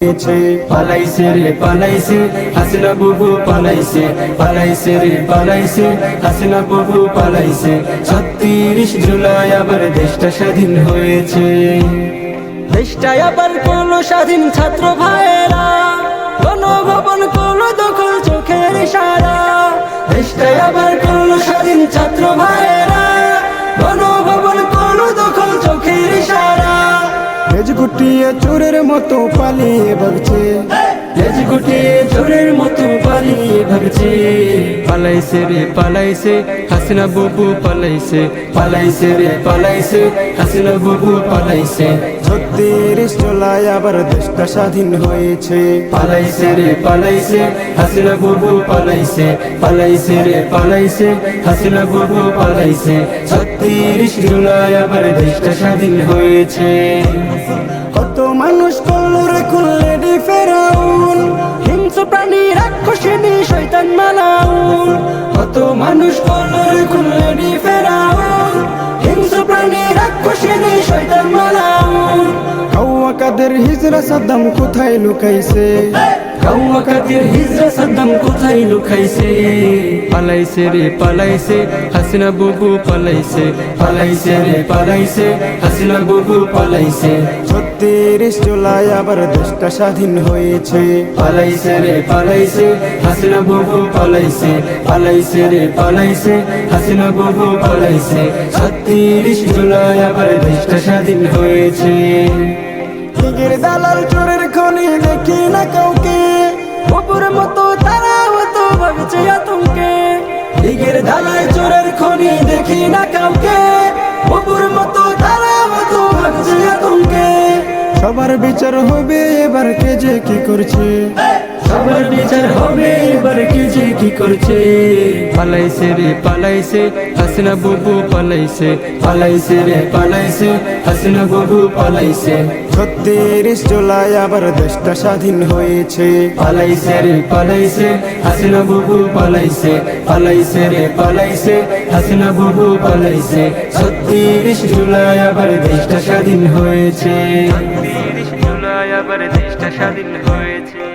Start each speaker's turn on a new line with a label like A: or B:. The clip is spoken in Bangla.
A: পালাইছে রে পালাইছে হাসিনা বুবু পালাইছে, পালাইছে রে পালাইছে হাসিনা বুবু পালাইছে। ৩৬ জুলাই আবার দেশটা স্বাধীন হয়েছে, দেশটা আবার করলো স্বাধীন ছাত্র ভাইয়েরা, গণভবন করলো দখল চোখের ইশারা। দেশটা আবার করলো স্বাধীন ছাত্র ভাইয়েরা, গণভবন করলো দখল চোখের ইশারা।
B: লেজ গুটিয়ে চোরের মতো পালিয়ে ভাগছে,
A: লেজ গুটিয়ে চোরের মতো পালিয়ে ভাগছে। পালাইছে রে পালাইছে হাসিনা বুবু পালাইছে, পালাইছে রে পালাইছে হাসিনা বুবু পালাইছে।
B: ৩৬ জুলাই আবার দেশটা স্বাধীন হয়েছে,
A: পালাইছে রে পালাইছে হাসিনা বুবু পালাইছে, পালাইছে রে পালাইছে হাসিনা বুবু পালাইছে। ৩৬ জুলাই আবার দেশটা স্বাধীন হয়েছে।
B: কত মানুষ করলো রে খুললে ডি ফেরাউন,
A: হিংস্র প্রাণী রাক্ষসিনী শয়তান মালাউন। কত মানুষ করলো রে খুনলেডি ফেরাউন, হিংস্র প্রাণী রাক্ষসিনী শয়তান মালাউন।
B: কাউয়া কাদের হিজরা সাদ্দাম কোথায় লুকাইছে,
A: কাউয়া কাদের হিজরা সাদ্দাম কোথায় লুকাইছে। পালাইছে রে পালাইছে হাসিনা বুবু পালাইছে, পালাইছে রে পালাইছে হাসিনা বুবু পালাইছে।
B: ৩৬ জুলাই আবার দেশটা স্বাধীন হয়েছে,
A: পালাইছে রে পালাইছে হাসিনা বুবু পালাইছে, পালাইছে রে পালাইছে হাসিনা বুবু পালাইছে। ৩৬ জুলাই আবার দেশটা স্বাধীন হয়েছে।
B: লীগের দালাল চোরের খনি দেখি না কাউকে,
A: অপুর মতো তারা হতো ভাবছে আতঙ্কে। লীগের দালাল চোরের খনি দেখি না কাউকে, অপুর মতো তারা হতো ভাবছে আতঙ্কে।
B: সবার বিচার হবে এবার কে যে কি করছে,
A: সবার বিচার হবে এবার কে যে কি করছে। পালাইছে রে পালাইছে হাসিনা বুবু পালাইছে, পালাইছে রে পালাইছে হাসিনা বুবু পালাইছে।
B: ৩৬ জুলাই আবার দেশটা স্বাধীন হয়েছে,
A: পালাইছে রে পালাইছে হাসিনা বুবু পালাইছে, পালাইছে রে পালাইছে হাসিনা বুবু পালাইছে। ৩৬ জুলাই আবার দেশটা স্বাধীন হয়েছে, ৩৬ জুলাই আবার দেশটা স্বাধীন হয়েছে।